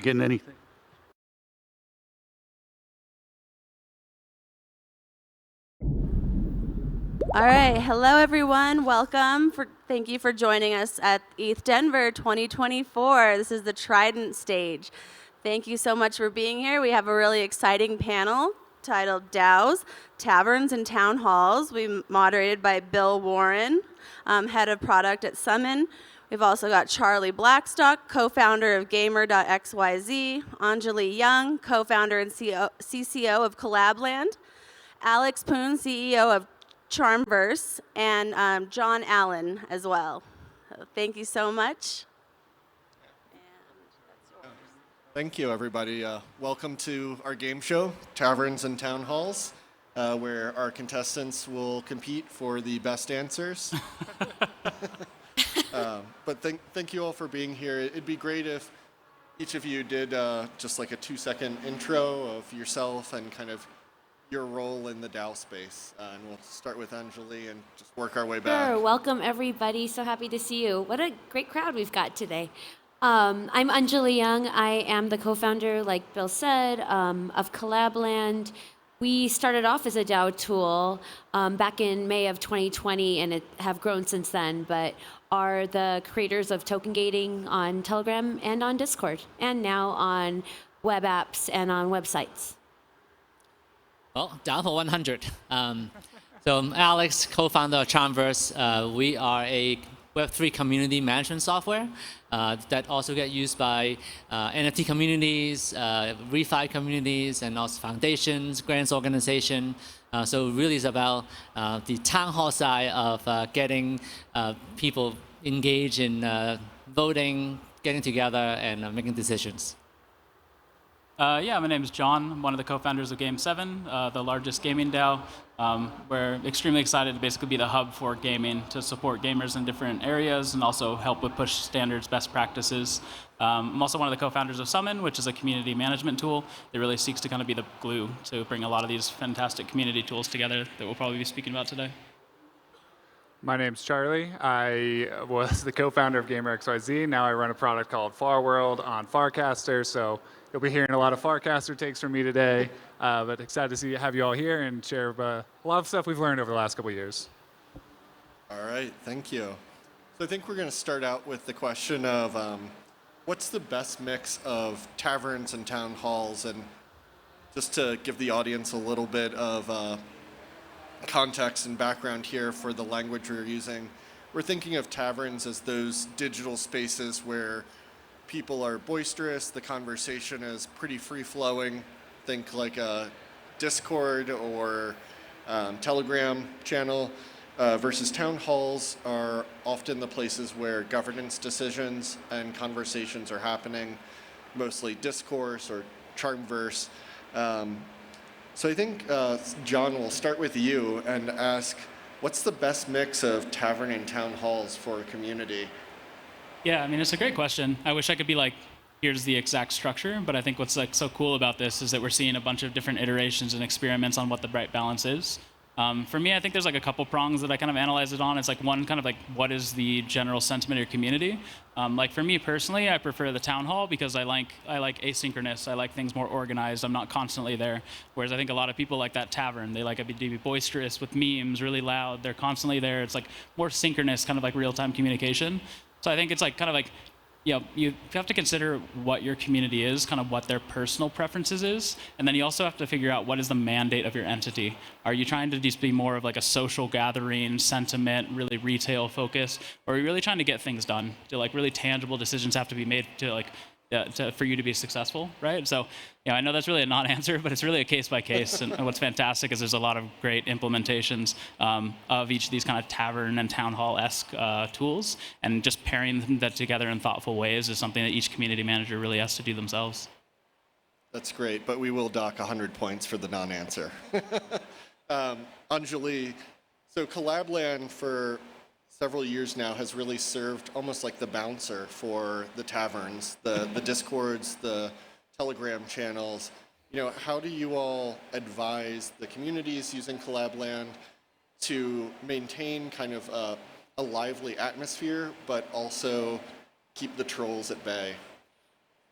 You getting anything? All right, hello everyone. Welcome. Thank you for joining us at ETH Denver 2024. This is the Trident stage. Thank you so much for being here. We have a really exciting panel titled DAOs, Taverns and Town Halls. We moderated by Bill Warren, head of product at Summon. We've also got Charlie Blackstock, co-founder of Gamer.xyz, Anjali Young, co-founder and CCO of Collabland, Alex Poon, CEO of Charmverse, and John Allen as well. So thank you so much. Thank you, everybody. Welcome to our game show, Taverns and Town Halls, where our contestants will compete for the best answers. But thank you all for being here. It'd be great if each of you did just like a 2-second intro of yourself and kind of your role in the DAO space. And we'll start with Anjali and just work our way back. Sure. Welcome, everybody. So happy to see you. What a great crowd we've got today. I'm Anjali Young. I am the co-founder, like Bill said, of Collabland. We started off as a DAO tool back in May of 2020, and it have grown since then, but are the creators of token gating on Telegram and on Discord, and now on web apps and on websites. Well, down for 100. So I'm Alex, co-founder of Charmverse. We are a Web3 community management software that also get used by NFT communities, refi communities, and also foundations, grants organization. So really it's about the town hall side of getting people engaged in voting, getting together, and making decisions. Yeah, my name is John. I'm one of the co-founders of Game7, the largest gaming DAO. We're extremely excited to basically be the hub for gaming to support gamers in different areas and also help with push standards, best practices. I'm also one of the co-founders of Summon, which is a community management tool that really seeks to kind of be the glue to bring a lot of these fantastic community tools together that we'll probably be speaking about today. My name's Charlie. I was the co-founder of Gamer.xyz. Now I run a product called Farworld on Farcaster, so you'll be hearing a lot of Farcaster takes from me today, but excited to have you all here and share a lot of stuff we've learned over the last couple of years. All right, thank you. So I think we're going to start out with the question of what's the best mix of taverns and town halls? And just to give the audience a little bit of context and background here for the language we're using, we're thinking of taverns as those digital spaces where people are boisterous, the conversation is pretty free-flowing. Think like a Discord or Telegram channel, versus town halls are often the places where governance decisions and conversations are happening, mostly discourse or Charmverse. So I think, John, we'll start with you and ask, what's the best mix of tavern and town halls for a community? Yeah, I mean, it's a great question. I wish I could be like, here's the exact structure, but I think what's like so cool about this is that we're seeing a bunch of different iterations and experiments on what the right balance is. For me, I think there's like a couple prongs that I kind of analyze it on. It's like one, kind of like what is the general sentiment of your community? Like for me personally, I prefer the town hall because I like asynchronous. I like things more organized. I'm not constantly there. Whereas I think a lot of people like that tavern. They like it to be boisterous with memes, really loud. They're constantly there. It's like more synchronous, kind of like real-time communication. So I think it's like kind of like, you know, you have to consider what your community is, kind of what their personal preferences is, and then you also have to figure out what is the mandate of your entity. Are you trying to just be more of like a social gathering, sentiment, really retail focus, or are you really trying to get things done? Do like really tangible decisions have to be made to like for you to be successful, right? So, you know, I know that's really a non-answer, but it's really a case by case. And what's fantastic is there's a lot of great implementations of each of these kind of tavern and town hall-esque tools, and just pairing that together in thoughtful ways is something that each community manager really has to do themselves. That's great, but we will dock 100 points for the non-answer. Anjali, so Collabland for several years now has really served almost like the bouncer for the taverns, the Discords, the Telegram channels. You know, how do you all advise the communities using Collabland to maintain kind of a lively atmosphere, but also keep the trolls at bay?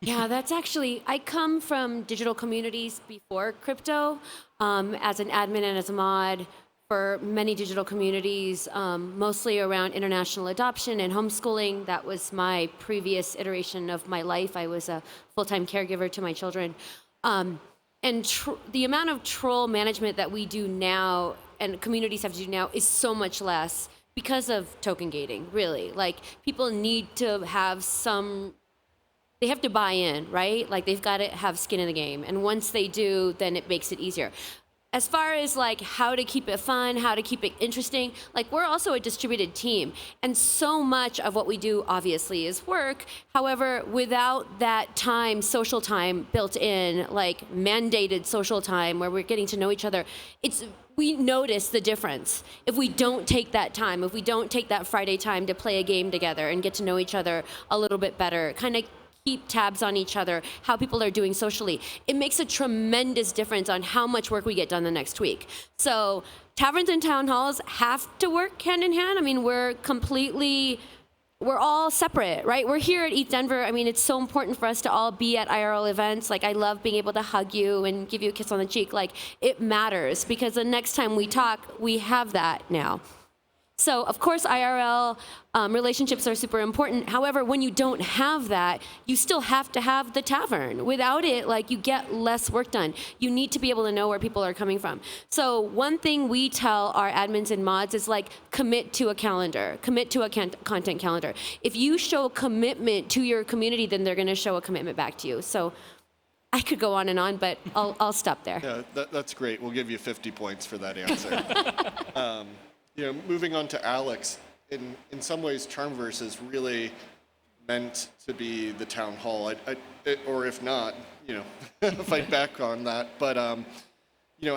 Yeah, that's actually, I come from digital communities before crypto as an admin and as a mod for many digital communities, mostly around international adoption and homeschooling. That was my previous iteration of my life. I was a full-time caregiver to my children. And the amount of troll management that we do now and communities have to do now is so much less because of token gating, really. Like, people need to have they have to buy in, right? Like, they've got to have skin in the game. And once they do, then it makes it easier. As far as like how to keep it fun, how to keep it interesting, like, we're also a distributed team. And so much of what we do obviously is work. However, without that time, social time built in, like mandated social time where we're getting to know each other, we notice the difference if we don't take that time, if we don't take that Friday time to play a game together and get to know each other a little bit better, kind of keep tabs on each other, how people are doing socially. It makes a tremendous difference on how much work we get done the next week. So taverns and town halls have to work hand in hand. I mean, we're all separate, right? We're here at ETH Denver. I mean, it's so important for us to all be at IRL events. Like, I love being able to hug you and give you a kiss on the cheek. Like, it matters because the next time we talk, we have that now. So, of course, IRL relationships are super important. However, when you don't have that, you still have to have the tavern. Without it, like, you get less work done. You need to be able to know where people are coming from. So one thing we tell our admins and mods is, like, commit to a calendar, commit to a content calendar. If you show commitment to your community, then they're going to show a commitment back to you. So I could go on, but I'll stop there. Yeah, that's great. We'll give you 50 points for that answer. Moving on to Alex, in some ways, Charmverse is really meant to be the town hall, or if not, fight back on that. But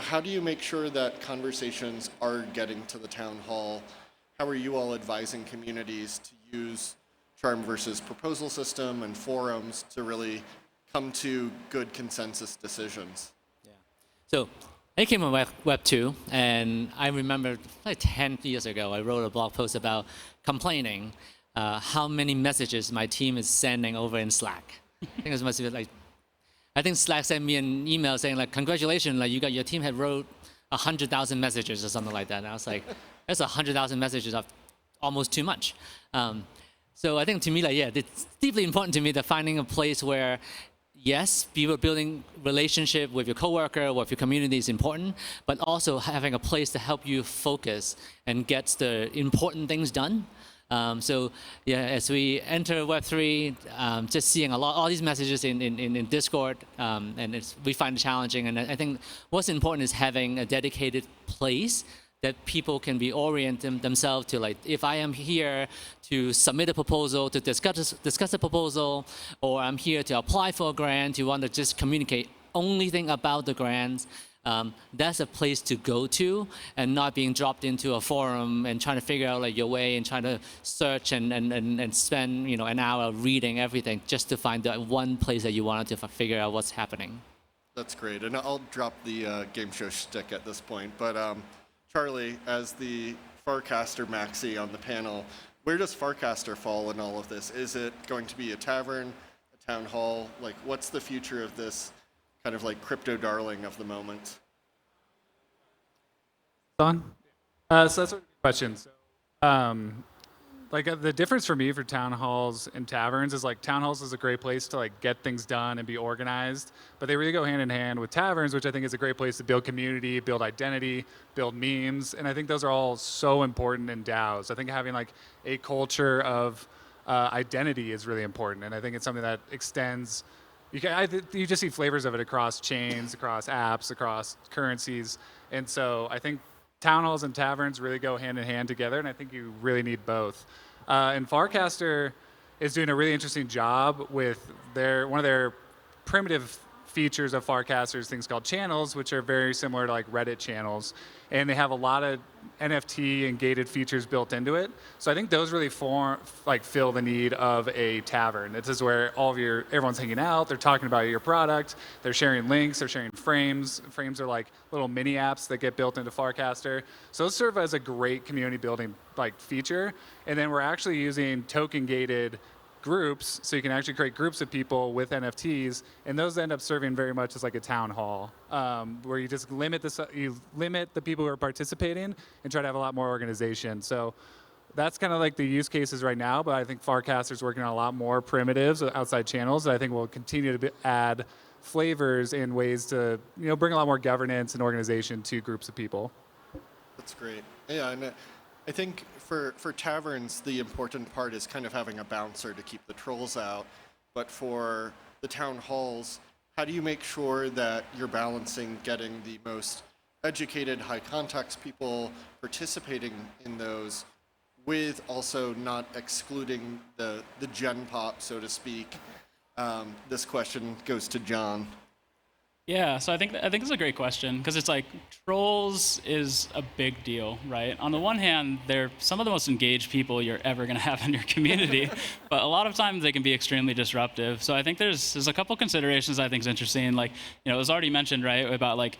how do you make sure that conversations are getting to the town hall? How are you all advising communities to use Charmverse's proposal system and forums to really come to good consensus decisions? Yeah. So I came from Web 2, and I remember like 10 years ago, I wrote a blog post about complaining how many messages my team is sending over in Slack. I think Slack sent me an email saying, like, congratulations, like, your team had wrote 100,000 messages or something like that. And I was like, that's 100,000 messages of almost too much. So I think to me, it's deeply important to me that finding a place where, yes, building relationship with your coworker, with your community is important, but also having a place to help you focus and get the important things done. As we enter Web3, just seeing all these messages in Discord, and we find it challenging. And I think what's important is having a dedicated place that people can be orienting themselves to, like, if I am here to submit a proposal, to discuss a proposal, or I'm here to apply for a grant, you want to just communicate only thing about the grants, that's a place to go to, and not being dropped into a forum and trying to figure out, like, your way and trying to search and spend an hour reading everything just to find that one place that you wanted to figure out what's happening. That's great, and I'll drop the game show shtick at this point, but Charlie, as the Farcaster maxi on the panel, where does Farcaster fall in all of this? Is it going to be a tavern, a town hall? Like, what's the future of this kind of like crypto darling of the moment? On? So that's a good question. The difference for me for town halls and taverns is, like, town halls is a great place to, like, get things done and be organized, but they really go hand in hand with taverns, which I think is a great place to build community, build identity, build memes, and I think those are all so important in DAOs. I think having, like, a culture of identity is really important, and I think it's something that extends. You just see flavors of it across chains, across apps, across currencies, and so I think town halls and taverns really go hand in hand together, and I think you really need both. And Farcaster is doing a really interesting job with one of their primitive features of Farcaster is things called channels, which are very similar to, like, Reddit channels, and they have a lot of NFT and gated features built into it. So I think those really fill the need of a tavern. This is where everyone's hanging out, they're talking about your product, they're sharing links, they're sharing frames. Frames are like little mini apps that get built into Farcaster. So those serve as a great community building, like, feature. And then we're actually using token gated groups, so you can actually create groups of people with NFTs, and those end up serving very much as like a town hall, where you just limit the people who are participating and try to have a lot more organization. So that's kind of like the use cases right now, but I think Farcaster's working on a lot more primitives outside channels that I think will continue to add flavors and ways to bring a lot more governance and organization to groups of people. That's great. Yeah, and I think for taverns, the important part is kind of having a bouncer to keep the trolls out. But for the town halls, how do you make sure that you're balancing getting the most educated, high context people participating in those with also not excluding the gen pop, so to speak? This question goes to John. Yeah, so I think it's a great question because it's like trolls is a big deal, right? On the one hand, they're some of the most engaged people you're ever going to have in your community, but a lot of times they can be extremely disruptive. So I think there's a couple considerations I think is interesting. Like, it was already mentioned, right, about like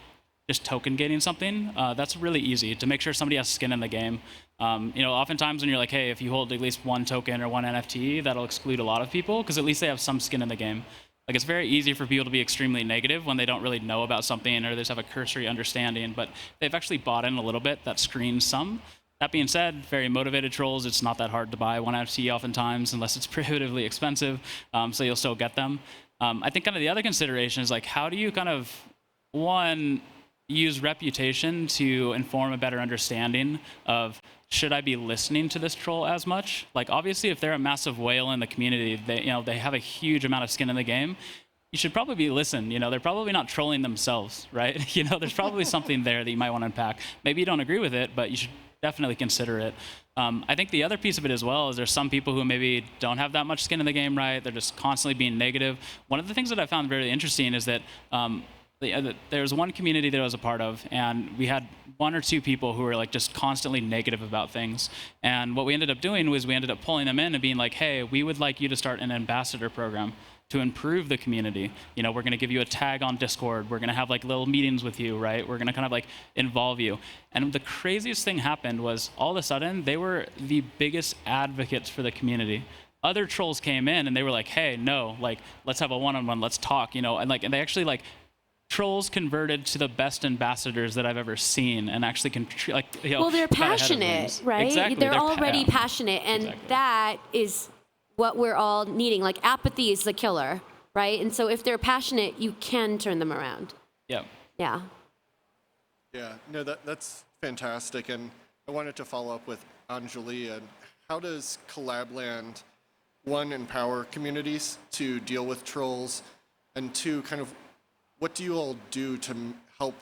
just token gating something. That's really easy to make sure somebody has skin in the game. Oftentimes when you're like, hey, if you hold at least one token or one NFT, that'll exclude a lot of people because at least they have some skin in the game. Like, it's very easy for people to be extremely negative when they don't really know about something or they just have a cursory understanding, but they've actually bought in a little bit. That screens some. That being said, very motivated trolls, it's not that hard to buy one NFT oftentimes unless it's prohibitively expensive, so you'll still get them. I think kind of the other consideration is like, how do you kind of, one, use reputation to inform a better understanding of should I be listening to this troll as much? Like, obviously, if they're a massive whale in the community, they have a huge amount of skin in the game. You should probably listen. They're probably not trolling themselves, right? There's probably something there that you might want to unpack. Maybe you don't agree with it, but you should definitely consider it. I think the other piece of it as well is there's some people who maybe don't have that much skin in the game, right? They're just constantly being negative. One of the things that I found very interesting is that there was one community that I was a part of, and we had one or two people who were like just constantly negative about things. And what we ended up doing was we ended up pulling them in and being like, hey, we would like you to start an ambassador program to improve the community. We're going to give you a tag on Discord. We're going to have like little meetings with you, right? We're going to kind of like involve you. And the craziest thing happened was all of a sudden they were the biggest advocates for the community. Other trolls came in and they were like, hey, no, like, let's have a one-on-one, let's talk, and they actually like, trolls converted to the best ambassadors that I've ever seen, and actually well, they're passionate, right? Exactly. They're already passionate, and exactly. That is what we're all needing. Like, apathy is the killer, right? And so if they're passionate, you can turn them around. Yeah. Yeah. Yeah, no, that's fantastic. And I wanted to follow up with Anjali. And how does Collabland, one, empower communities to deal with trolls, and two, kind of what do you all do to help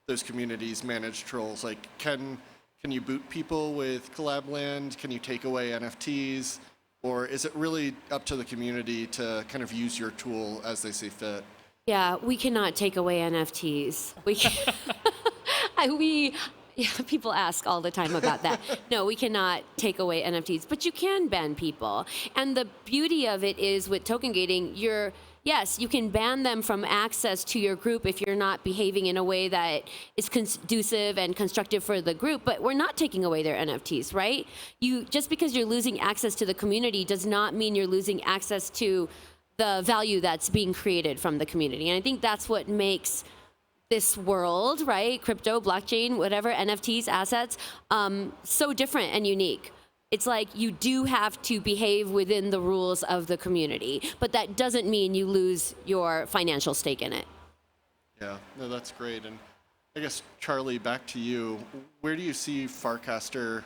those communities manage trolls? Like, can you boot people with Collabland? Can you take away NFTs? Or is it really up to the community to kind of use your tool as they see fit? Yeah, we cannot take away NFTs. People ask all the time about that. No, we cannot take away NFTs, but you can ban people. And the beauty of it is with token gating, yes, you can ban them from access to your group if you're not behaving in a way that is conducive and constructive for the group, but we're not taking away their NFTs, right? Just because you're losing access to the community does not mean you're losing access to the value that's being created from the community. And I think that's what makes this world, right? Crypto, blockchain, whatever, NFTs, assets, so different and unique. It's like you do have to behave within the rules of the community, but that doesn't mean you lose your financial stake in it. Yeah, no, that's great. And I guess, Charlie, back to you. Where do you see Farcaster,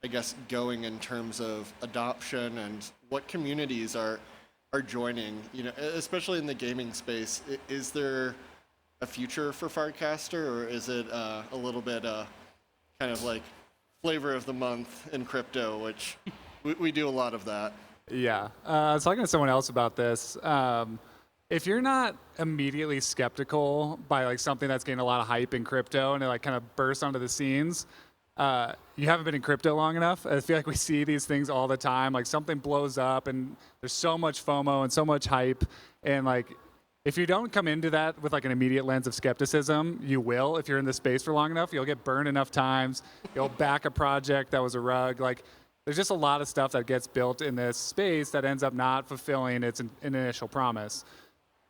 I guess, going in terms of adoption, and what communities are joining? Especially in the gaming space, is there a future for Farcaster, or is it a little bit kind of like flavor of the month in crypto, which we do a lot of that? Yeah. I was talking to someone else about this. If you're not immediately skeptical by like something that's getting a lot of hype in crypto and it like kind of bursts onto the scenes, you haven't been in crypto long enough. I feel like we see these things all the time. Like, something blows up and there's so much FOMO and so much hype, and like, if you don't come into that with like an immediate lens of skepticism, you will. If you're in the space for long enough, you'll get burned enough times. You'll back a project that was a rug. Like, there's just a lot of stuff that gets built in this space that ends up not fulfilling its initial promise.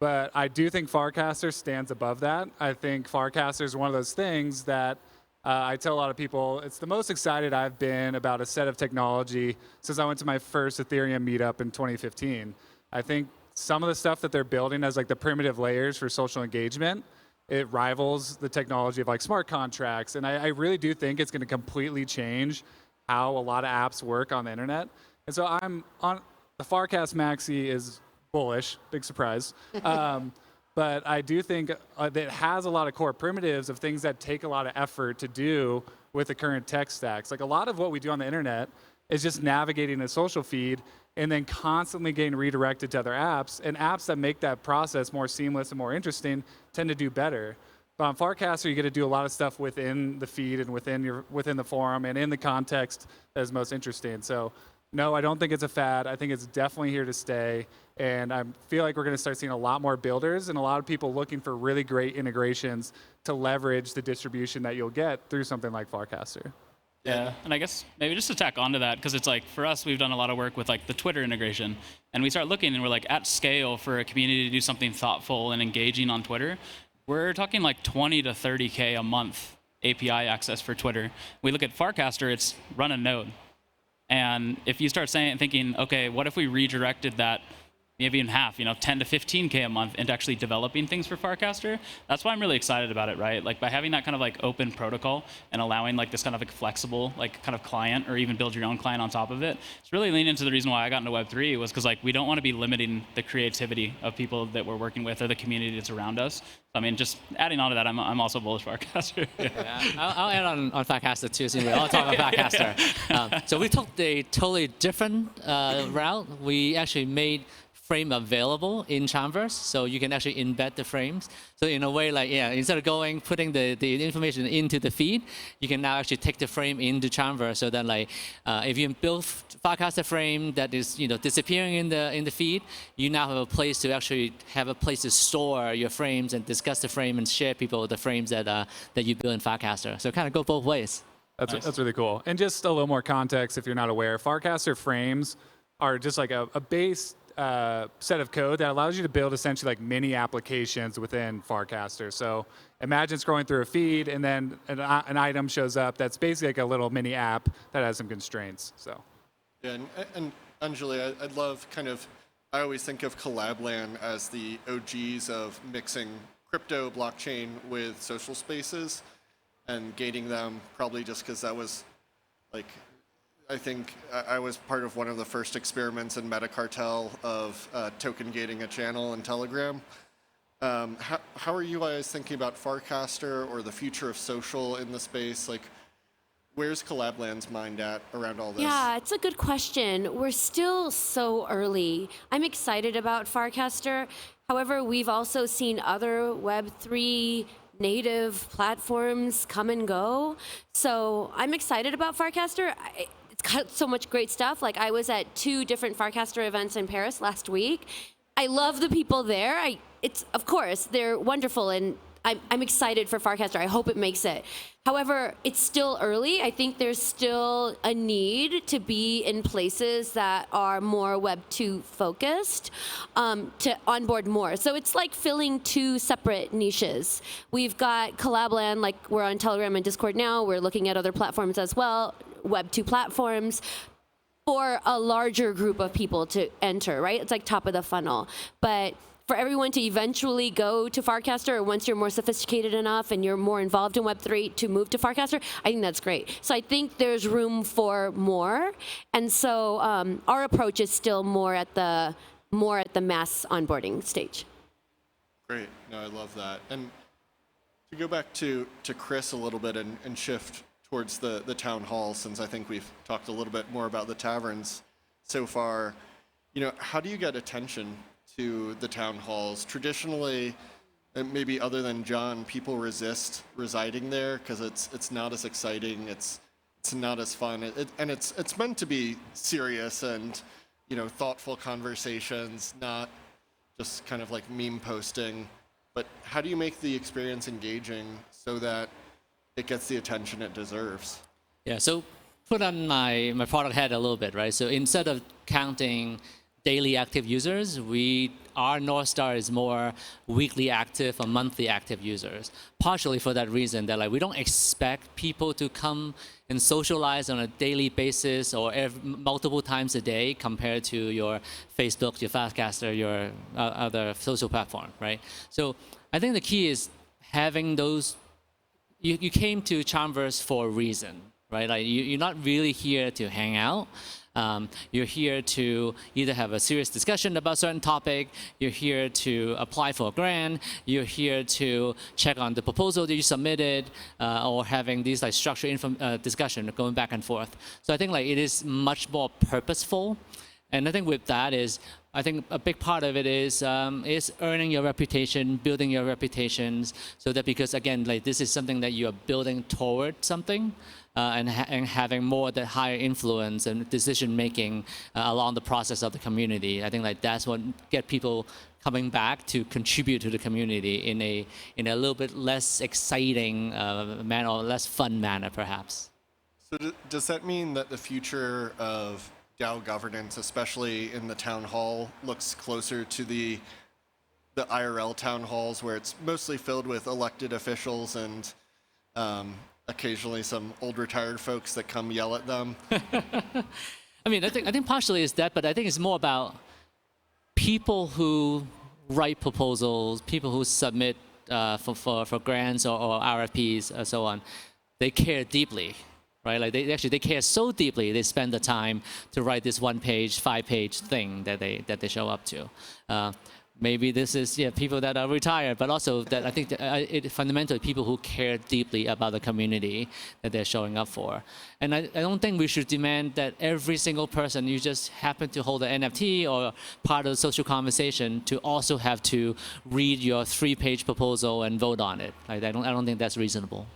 But I do think Farcaster stands above that. I think Farcaster is one of those things that I tell a lot of people, it's the most excited I've been about a set of technology since I went to my first Ethereum meetup in 2015. I think some of the stuff that they're building as like the primitive layers for social engagement, it rivals the technology of like smart contracts. And I really do think it's going to completely change how a lot of apps work on the internet. And so I'm on the Farcast Maxi is bullish, big surprise. But I do think that it has a lot of core primitives of things that take a lot of effort to do with the current tech stacks. Like a lot of what we do on the internet is just navigating a social feed and then constantly getting redirected to other apps. And apps that make that process more seamless and more interesting tend to do better. But on Farcaster, you get to do a lot of stuff within the feed and within the forum and in the context that is most interesting. So no, I don't think it's a fad. I think it's definitely here to stay. And I feel like we're going to start seeing a lot more builders and a lot of people looking for really great integrations to leverage the distribution that you'll get through something like Farcaster. Yeah, and I guess maybe just to tack onto that, because it's like for us, we've done a lot of work with like the Twitter integration, and we start looking and we're like at scale for a community to do something thoughtful and engaging on Twitter. We're talking like 20 to 30K a month API access for Twitter. We look at Farcaster, it's run a node. And if you start thinking, okay, what if we redirected that maybe in half, 10 to 15K a month into actually developing things for Farcaster? That's why I'm really excited about it, right? Like by having that kind of like open protocol and allowing like this kind of like flexible like kind of client or even build your own client on top of it, it's really leaning into the reason why I got into Web3 was because like we don't want to be limiting the creativity of people that we're working with or the community that's around us. So, I mean, just adding on to that, I'm also bullish Farcaster. Yeah, I'll add on Farcaster too, since we all talk about Farcaster. So we took a totally different route. We actually made frame available in Taverns, so you can actually embed the frames. So in a way, like instead of putting the information into the feed, you can now actually take the frame into Taverns. So then, like, if you build Farcaster frame that is disappearing in the feed, you now have a place to store your frames and discuss the frame and share people the frames that you build in Farcaster. So kind of go both ways. That's really cool. And just a little more context, if you're not aware, Farcaster frames are just like a base set of code that allows you to build essentially like mini applications within Farcaster. So imagine scrolling through a feed and then an item shows up that's basically like a little mini app that has some constraints. So yeah, and Anjali, I'd love I always think of Collabland as the OGs of mixing crypto blockchain with social spaces and gating them, probably just because that was like, I think I was part of one of the first experiments in Metacartel of token gating a channel in Telegram. How are you guys thinking about Farcaster or the future of social in the space? Like, where's Collabland's mind at around all this? Yeah, it's a good question. We're still so early. I'm excited about Farcaster. However, we've also seen other Web3 native platforms come and go. So I'm excited about Farcaster. It's got so much great stuff. Like I was at 2 different Farcaster events in Paris last week. I love the people there. Of course, they're wonderful, and I'm excited for Farcaster. I hope it makes it. However, it's still early. I think there's still a need to be in places that are more Web 2 focused to onboard more. So it's like filling 2 separate niches. We've got Collabland, like we're on Telegram and Discord now. We're looking at other platforms as well, Web 2 platforms, for a larger group of people to enter, right? It's like top of the funnel. But for everyone to eventually go to Farcaster, or once you're more sophisticated enough and you're more involved in Web3 to move to Farcaster, I think that's great. So I think there's room for more. And so our approach is still more at the mass onboarding stage. Great. No, I love that. And to go back to Chris a little bit and shift towards the town hall, since I think we've talked a little bit more about the taverns so far, how do you get attention to the town halls? Traditionally, and maybe other than John, people resist residing there because it's not as exciting, it's not as fun, and it's meant to be serious and thoughtful conversations, not just kind of like meme posting. But how do you make the experience engaging so that it gets the attention it deserves? Yeah, so put on my product hat a little bit, right? So instead of counting daily active users, our North Star is more weekly active or monthly active users. Partially for that reason that like we don't expect people to come and socialize on a daily basis or multiple times a day compared to your Facebook, your Fastcaster, your other social platform, right? So I think the key is having those. You came to Charmverse for a reason, right? Like you're not really here to hang out. You're here to either have a serious discussion about a certain topic, you're here to apply for a grant, you're here to check on the proposal that you submitted, or having these like structured discussion going back and forth. So I think like it is much more purposeful. And I think with that I think a big part of it is earning your reputation, building your reputations, so that because again, like this is something that you are building toward something, and having more that higher influence and decision making along the process of the community. I think like that's what get people coming back to contribute to the community in a little bit less exciting manner, or less fun manner, perhaps. So does that mean that the future of DAO governance, especially in the town hall, looks closer to the IRL town halls, where it's mostly filled with elected officials and occasionally some old retired folks that come yell at them? I mean, I think partially is that, but I think it's more about people who write proposals, people who submit for grants or RFPs and so on. They care deeply, right? Like they care so deeply, they spend the time to write this 1-page, 5-page thing that they show up to. Maybe this is people that are retired, but also that I think that it fundamentally people who care deeply about the community that they're showing up for. And I don't think we should demand that every single person you just happen to hold an NFT or part of the social conversation to also have to read your 3-page proposal and vote on it. Like, I don't think that's reasonable.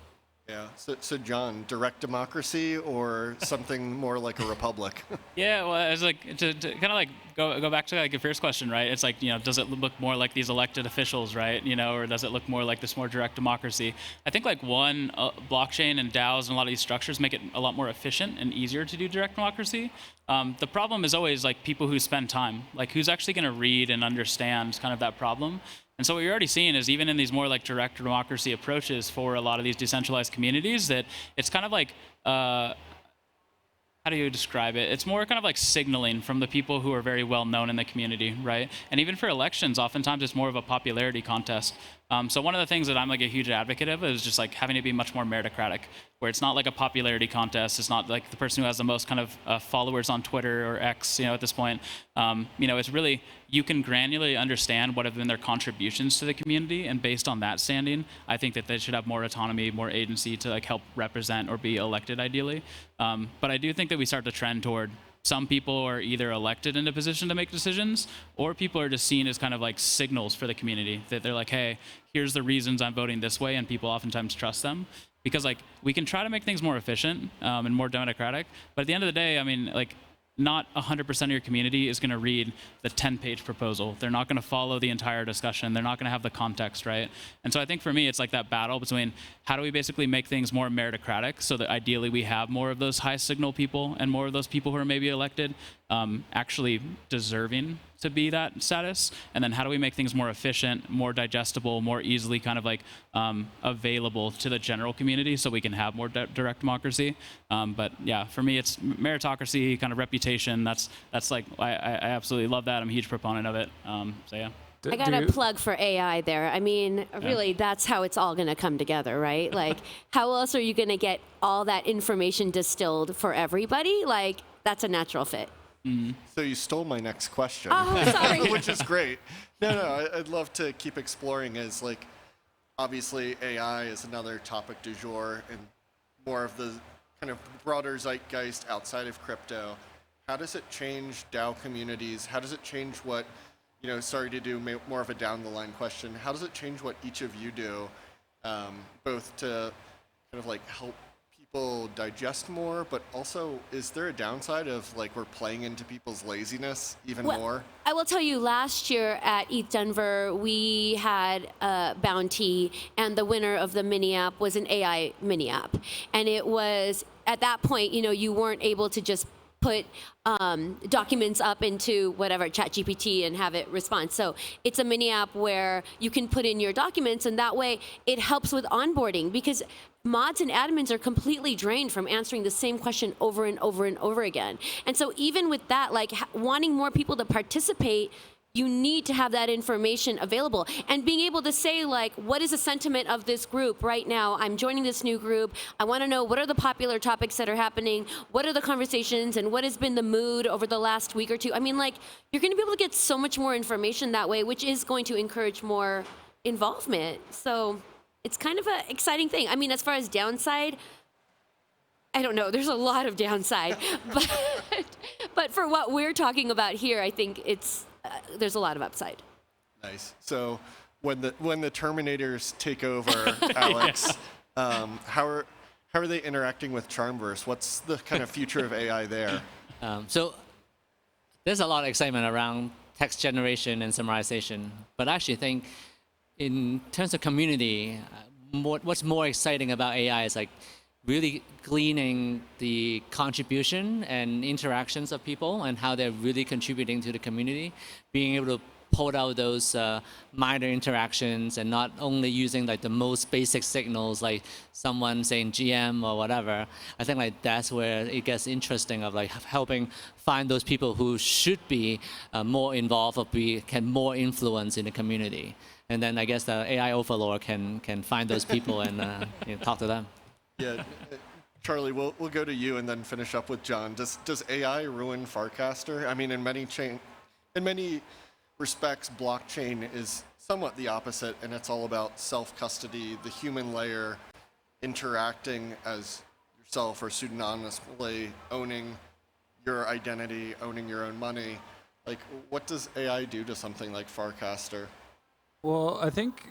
Yeah. So John, direct democracy or something more like a republic? Yeah, well, it's like to kind of like go back to like your first question, right? It's like, does it look more like these elected officials, right? Or does it look more like this more direct democracy? I think like blockchain and DAOs and a lot of these structures make it a lot more efficient and easier to do direct democracy. The problem is always like people who spend time, like who's actually going to read and understand kind of that problem. And so what you're already seeing is even in these more like direct democracy approaches for a lot of these decentralized communities, that it's kind of like, how do you describe it? It's more kind of like signaling from the people who are very well known in the community, right? And even for elections, oftentimes it's more of a popularity contest. So one of the things that I'm like a huge advocate of is just like having it be much more meritocratic, where it's not like a popularity contest. It's not like the person who has the most kind of followers on Twitter or X, at this point. It's really, you can granularly understand what have been their contributions to the community, and based on that standing, I think that they should have more autonomy, more agency to like help represent or be elected ideally. But I do think that we start to trend toward some people are either elected in a position to make decisions, or people are just seen as kind of like signals for the community, that they're like, hey, here's the reasons I'm voting this way, and people oftentimes trust them. Because like we can try to make things more efficient and more democratic, but at the end of the day, I mean, like not 100% of your community is going to read the 10-page proposal. They're not going to follow the entire discussion. They're not going to have the context, right? And so I think for me, it's like that battle between how do we basically make things more meritocratic so that ideally we have more of those high signal people and more of those people who are maybe elected actually deserving to be that status, and then how do we make things more efficient, more digestible, more easily kind of like available to the general community so we can have more direct democracy. But yeah, for me, it's meritocracy, kind of reputation. That's like, I absolutely love that. I'm a huge proponent of it. So yeah. I got a plug for AI there. I mean, really, that's how it's all going to come together, right? Like, how else are you going to get all that information distilled for everybody? Like, that's a natural fit. Mm-hmm. So you stole my next question. Oh, sorry. Which is great. No, I'd love to keep exploring as like, obviously AI is another topic du jour and more of the kind of broader zeitgeist outside of crypto. How does it change DAO communities? How does it change what, sorry to do more of a down the line question. How does it change what each of you do, both to kind of like help people digest more, but also is there a downside of like we're playing into people's laziness even more? I will tell you, last year at ETH Denver, we had a bounty, and the winner of the mini app was an AI mini app. And it was at that point, you weren't able to just put documents up into whatever ChatGPT and have it respond. So it's a mini app where you can put in your documents, and that way it helps with onboarding, because mods and admins are completely drained from answering the same question over and over and over again. And so even with that, like wanting more people to participate, you need to have that information available, and being able to say, like, what is the sentiment of this group right now? I'm joining this new group. I want to know, what are the popular topics that are happening? What are the conversations, and what has been the mood over the last week or two? I mean, like, you're going to be able to get so much more information that way, which is going to encourage more involvement. So it's kind of an exciting thing. I mean, as far as downside, I don't know. There's a lot of downside, but for what we're talking about here, I think there's a lot of upside. Nice. So when the Terminators take over, Alex, how are they interacting with Charmverse? What's the kind of future of AI there? So there's a lot of excitement around text generation and summarization, but I actually think in terms of community, what's more exciting about AI is like really gleaning the contribution and interactions of people and how they're really contributing to the community, being able to pull out those minor interactions and not only using like the most basic signals like someone saying GM or whatever. I think like that's where it gets interesting, of like helping find those people who should be more involved or can more influence in the community. And then I guess the AI overlord can find those people and talk to them. Yeah, Charlie, we'll go to you and then finish up with John. Does AI ruin Farcaster? I mean, in many respects, blockchain is somewhat the opposite, and it's all about self-custody, the human layer interacting as yourself or pseudonymously, owning your identity, owning your own money. Like, what does AI do to something like Farcaster? Well, I think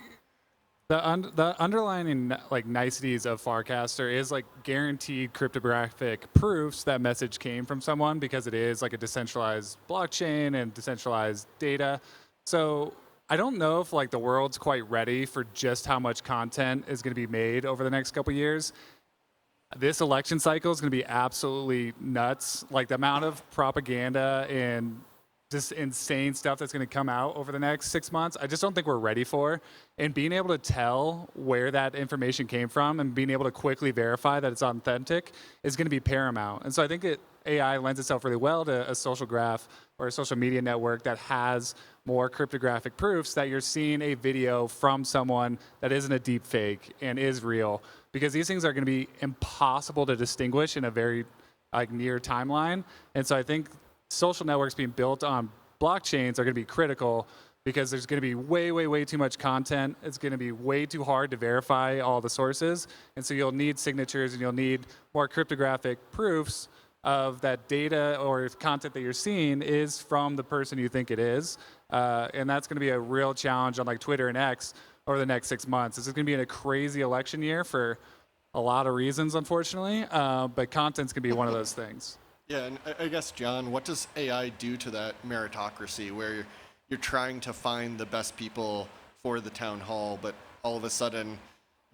the underlying like niceties of Farcaster is like guaranteed cryptographic proofs that message came from someone, because it is like a decentralized blockchain and decentralized data. So I don't know if like the world's quite ready for just how much content is going to be made over the next couple years. This election cycle is going to be absolutely nuts. Like the amount of propaganda and just insane stuff that's going to come out over the next 6 months, I just don't think we're ready for. And being able to tell where that information came from and being able to quickly verify that it's authentic is going to be paramount. And so I think that AI lends itself really well to a social graph or a social media network that has more cryptographic proofs that you're seeing a video from someone that isn't a deep fake and is real, because these things are going to be impossible to distinguish in a very like near timeline. And so I think social networks being built on blockchains are going to be critical, because there's going to be way too much content. It's going to be way too hard to verify all the sources. And so you'll need signatures and you'll need more cryptographic proofs of that data or content that you're seeing is from the person you think it is. And that's going to be a real challenge on like Twitter and X over the next 6 months. This is going to be a crazy election year for a lot of reasons, unfortunately. But content's going to be one of those things. Yeah, and I guess, John, what does AI do to that meritocracy where you're trying to find the best people for the town hall, but all of a sudden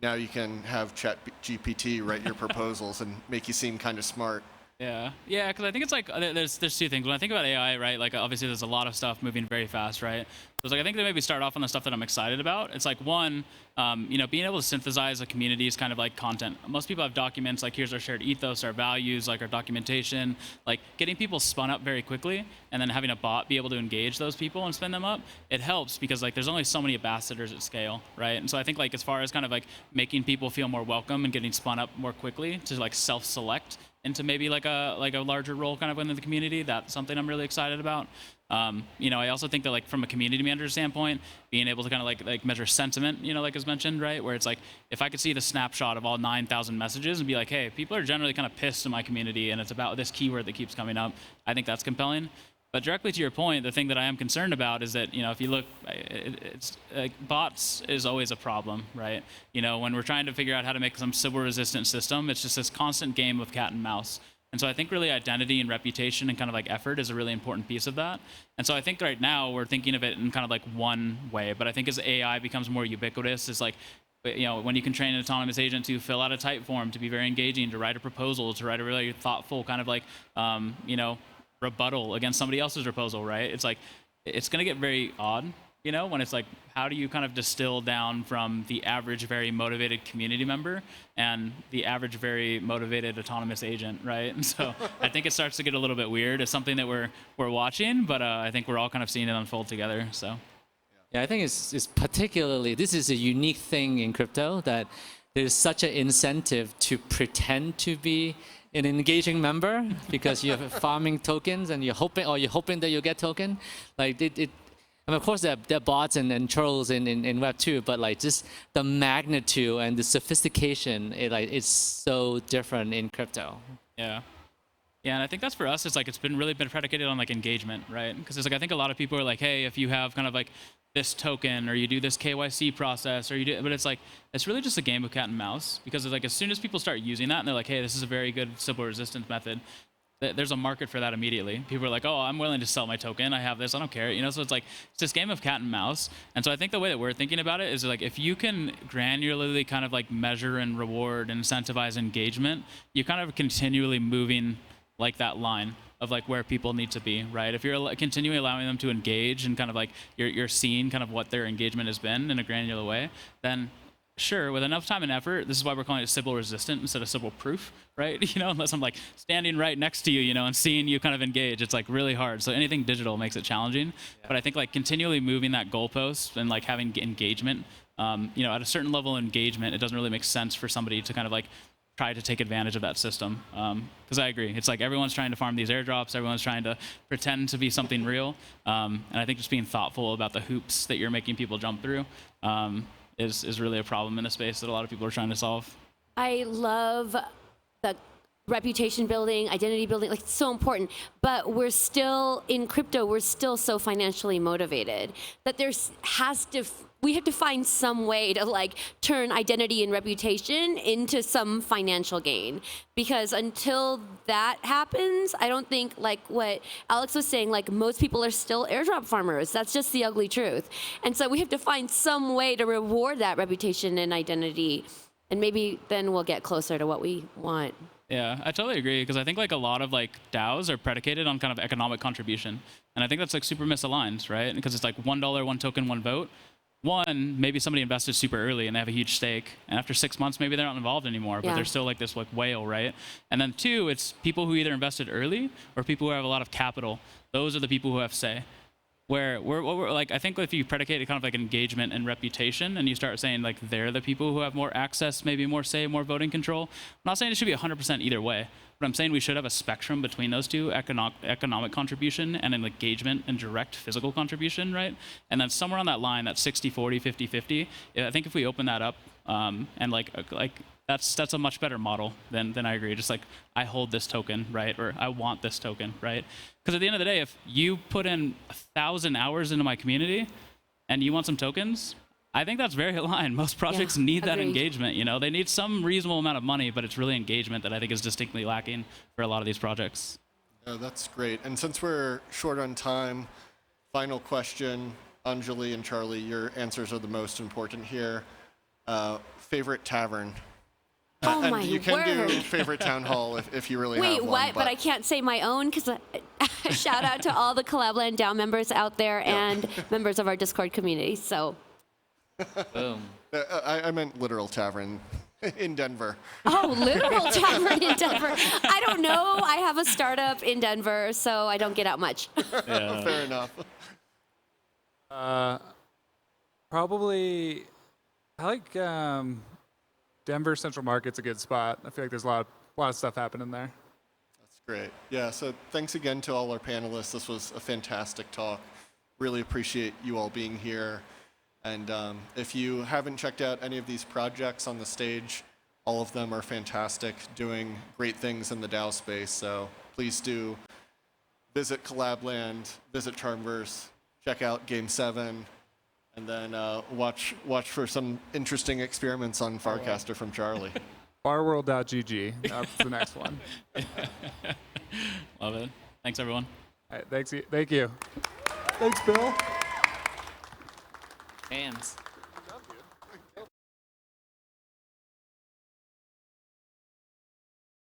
now you can have ChatGPT write your proposals and make you seem kind of smart? Yeah, because I think it's like there's two things. When I think about AI, right, like obviously there's a lot of stuff moving very fast, right? So it's like I think they maybe start off on the stuff that I'm excited about. It's like one, being able to synthesize a community's kind of like content. Most people have documents like here's our shared ethos, our values, like our documentation, like getting people spun up very quickly, and then having a bot be able to engage those people and spin them up. It helps because like there's only so many ambassadors at scale, right? And so I think like as far as kind of like making people feel more welcome and getting spun up more quickly to like self-select into maybe like a larger role kind of within the community, that's something I'm really excited about. I also think that like from a community manager standpoint, being able to kind of like measure sentiment, like as mentioned, right, where it's like if I could see the snapshot of all 9,000 messages and be like, hey, people are generally kind of pissed in my community and it's about this keyword that keeps coming up, I think that's compelling. But directly to your point, the thing that I am concerned about is that, if you look, it's bots is always a problem, right? When we're trying to figure out how to make some Sybil-resistant system, it's just this constant game of cat and mouse. And so I think really identity and reputation and kind of like effort is a really important piece of that. And so I think right now we're thinking of it in kind of like one way, but I think as AI becomes more ubiquitous, it's like But, when you can train an autonomous agent to fill out a type form, to be very engaging, to write a proposal, to write a really thoughtful kind of like, rebuttal against somebody else's proposal, right? It's like, it's going to get very odd, when it's like, how do you kind of distill down from the average very motivated community member and the average very motivated autonomous agent, right? And so I think it starts to get a little bit weird. It's something that we're watching, but I think we're all kind of seeing it unfold together. So. Yeah, I think it's particularly, this is a unique thing in crypto that there's such an incentive to pretend to be an engaging member because you're farming tokens and you're hoping that you'll get token. Like and of course there are bots and trolls in Web 2, but like just the magnitude and the sophistication, it's so different in crypto. Yeah. Yeah, and I think that's for us. It's like it's really been predicated on like engagement, right? Because it's like I think a lot of people are like, hey, if you have kind of like this token or you do this KYC process or but it's like it's really just a game of cat and mouse because it's like as soon as people start using that and they're like, hey, this is a very good simple resistance method, there's a market for that immediately. People are like, oh, I'm willing to sell my token. I have this. I don't care. So it's like it's this game of cat and mouse. And so I think the way that we're thinking about it is like if you can granularly kind of like measure and reward and incentivize engagement, you're kind of continually moving like that line of like where people need to be, right? If you're continually allowing them to engage and kind of like you're seeing kind of what their engagement has been in a granular way, then sure, with enough time and effort, this is why we're calling it Sybil resistant instead of Sybil proof, right? Unless I'm like standing right next to you, and seeing you kind of engage, it's like really hard. So anything digital makes it challenging. Yeah. But I think like continually moving that goalpost and like having engagement, at a certain level of engagement, it doesn't really make sense for somebody to kind of like try to take advantage of that system. Because I agree, it's like everyone's trying to farm these airdrops, everyone's trying to pretend to be something real. And I think just being thoughtful about the hoops that you're making people jump through is really a problem in a space that a lot of people are trying to solve. I love the reputation building, identity building, like it's so important. But we're still in crypto, we're still so financially motivated that we have to find some way to like turn identity and reputation into some financial gain. Because until that happens, I don't think like what Alex was saying, like most people are still airdrop farmers. That's just the ugly truth. And so we have to find some way to reward that reputation and identity. And maybe then we'll get closer to what we want. Yeah, I totally agree because I think like a lot of like DAOs are predicated on kind of economic contribution. And I think that's like super misaligned, right? Because it's like $1, 1 token, 1 vote. One, maybe somebody invested super early and they have a huge stake. And after 6 months, maybe they're not involved anymore, but they're still like this like whale, right? And then two, it's people who either invested early or people who have a lot of capital. Those are the people who have say. Where we're like, I think if you predicate it kind of like engagement and reputation and you start saying like they're the people who have more access, maybe more say, more voting control. I'm not saying it should be 100% either way, but I'm saying we should have a spectrum between those two, economic contribution and an engagement and direct physical contribution, right? And then somewhere on that line, that 60-40, 50-50, I think if we open that up and like that's a much better model than I agree. Just like I hold this token, right? Or I want this token, right? Because at the end of the day, if you put in 1,000 hours into my community and you want some tokens, I think that's very aligned. Most projects need that engagement. They need some reasonable amount of money, but it's really engagement that I think is distinctly lacking for a lot of these projects. Yeah, that's great. And since we're short on time, final question, Anjali and Charlie, your answers are the most important here. Favorite tavern? Oh and my you can word. do favorite town hall if you really have one. Wait, what? But I can't say my own because shout out to all the Collabland DAO members out there and members of our Discord community. So. Boom. I meant literal tavern in Denver. Oh, literal tavern in Denver. I don't know. I have a startup in Denver, so I don't get out much. Yeah. Fair enough. Probably, I like Denver Central Market's a good spot. I feel like there's a lot of stuff happening there. That's great. Yeah, so thanks again to all our panelists. This was a fantastic talk. Really appreciate you all being here. And if you haven't checked out any of these projects on the stage, all of them are fantastic, doing great things in the DAO space. So please do visit Collabland, visit Charmverse, check out Game 7, and then watch for some interesting experiments on Farcaster from Charlie. Farworld.gg. That's the next one. Love it. Thanks, everyone. All right, thank you. Thanks, Bill. Hands.